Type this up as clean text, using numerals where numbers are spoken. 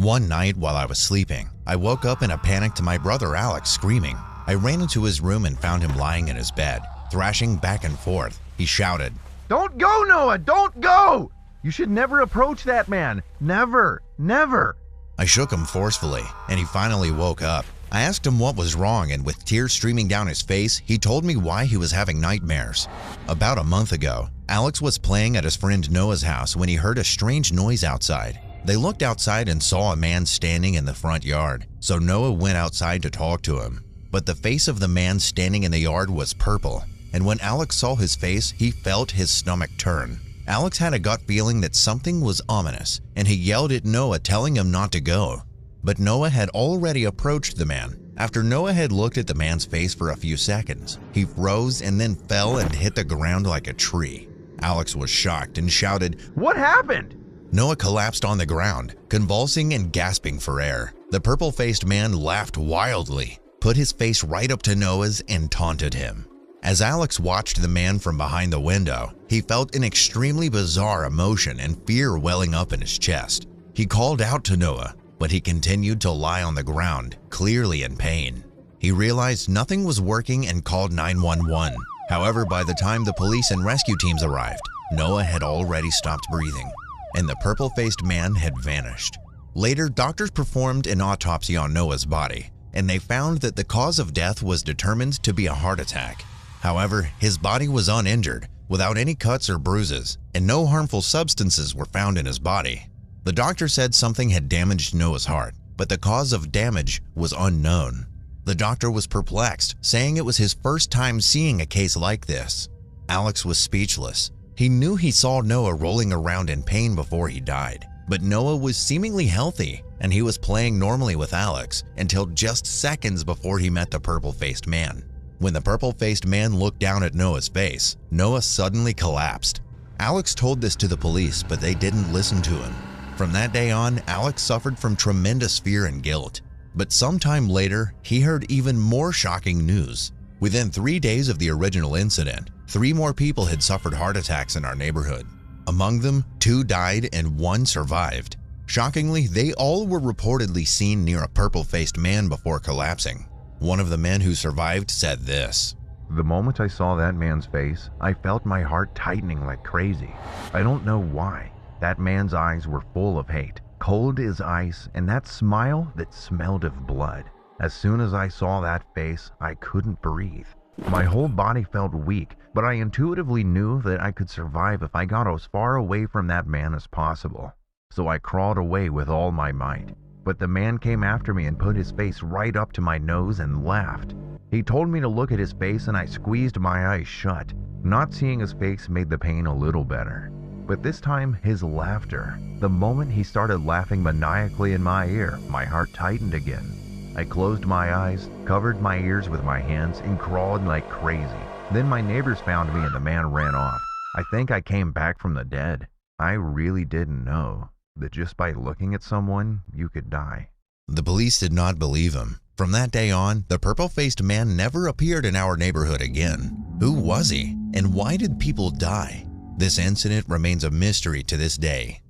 One night while I was sleeping, I woke up in a panic to my brother Alex screaming. I ran into his room and found him lying in his bed, thrashing back and forth. He shouted, "Don't go, Noah! Don't go! You should never approach that man. Never, never." I shook him forcefully, and he finally woke up. I asked him what was wrong, and with tears streaming down his face, he told me why he was having nightmares. About a month ago, Alex was playing at his friend Noah's house when he heard a strange noise outside. They looked outside and saw a man standing in the front yard, so Noah went outside to talk to him. But the face of the man standing in the yard was purple, and when Alex saw his face, he felt his stomach turn. Alex had a gut feeling that something was ominous, and he yelled at Noah, telling him not to go. But Noah had already approached the man. After Noah had looked at the man's face for a few seconds, he froze and then fell and hit the ground like a tree. Alex was shocked and shouted, "What happened?" Noah collapsed on the ground, convulsing and gasping for air. The purple-faced man laughed wildly, put his face right up to Noah's, and taunted him. As Alex watched the man from behind the window, he felt an extremely bizarre emotion and fear welling up in his chest. He called out to Noah, but he continued to lie on the ground, clearly in pain. He realized nothing was working and called 911. However, by the time the police and rescue teams arrived, Noah had already stopped breathing, and the purple-faced man had vanished. Later, doctors performed an autopsy on Noah's body, and they found that the cause of death was determined to be a heart attack. However, his body was uninjured, without any cuts or bruises, and no harmful substances were found in his body. The doctor said something had damaged Noah's heart, but the cause of damage was unknown. The doctor was perplexed, saying it was his first time seeing a case like this. Alex was speechless. He knew he saw Noah rolling around in pain before he died, but Noah was seemingly healthy, and he was playing normally with Alex until just seconds before he met the purple-faced man. When the purple-faced man looked down at Noah's face, Noah suddenly collapsed. Alex told this to the police, but they didn't listen to him. From that day on, Alex suffered from tremendous fear and guilt. But sometime later, he heard even more shocking news. Within 3 days of the original incident, 3 more people had suffered heart attacks in our neighborhood. Among them, 2 died and 1 survived. Shockingly, they all were reportedly seen near a purple-faced man before collapsing. One of the men who survived said this: "The moment I saw that man's face, I felt my heart tightening like crazy. I don't know why. That man's eyes were full of hate, cold as ice, and that smile that smelled of blood. As soon as I saw that face, I couldn't breathe. My whole body felt weak, but I intuitively knew that I could survive if I got as far away from that man as possible. So I crawled away with all my might. But the man came after me and put his face right up to my nose and laughed. He told me to look at his face, and I squeezed my eyes shut. Not seeing his face made the pain a little better. But this time, his laughter. The moment he started laughing maniacally in my ear, my heart tightened again. I closed my eyes, covered my ears with my hands, and crawled like crazy. Then my neighbors found me and the man ran off. I think I came back from the dead. I really didn't know that just by looking at someone, you could die." The police did not believe him. From that day on, the purple-faced man never appeared in our neighborhood again. Who was he, and why did people die? This incident remains a mystery to this day.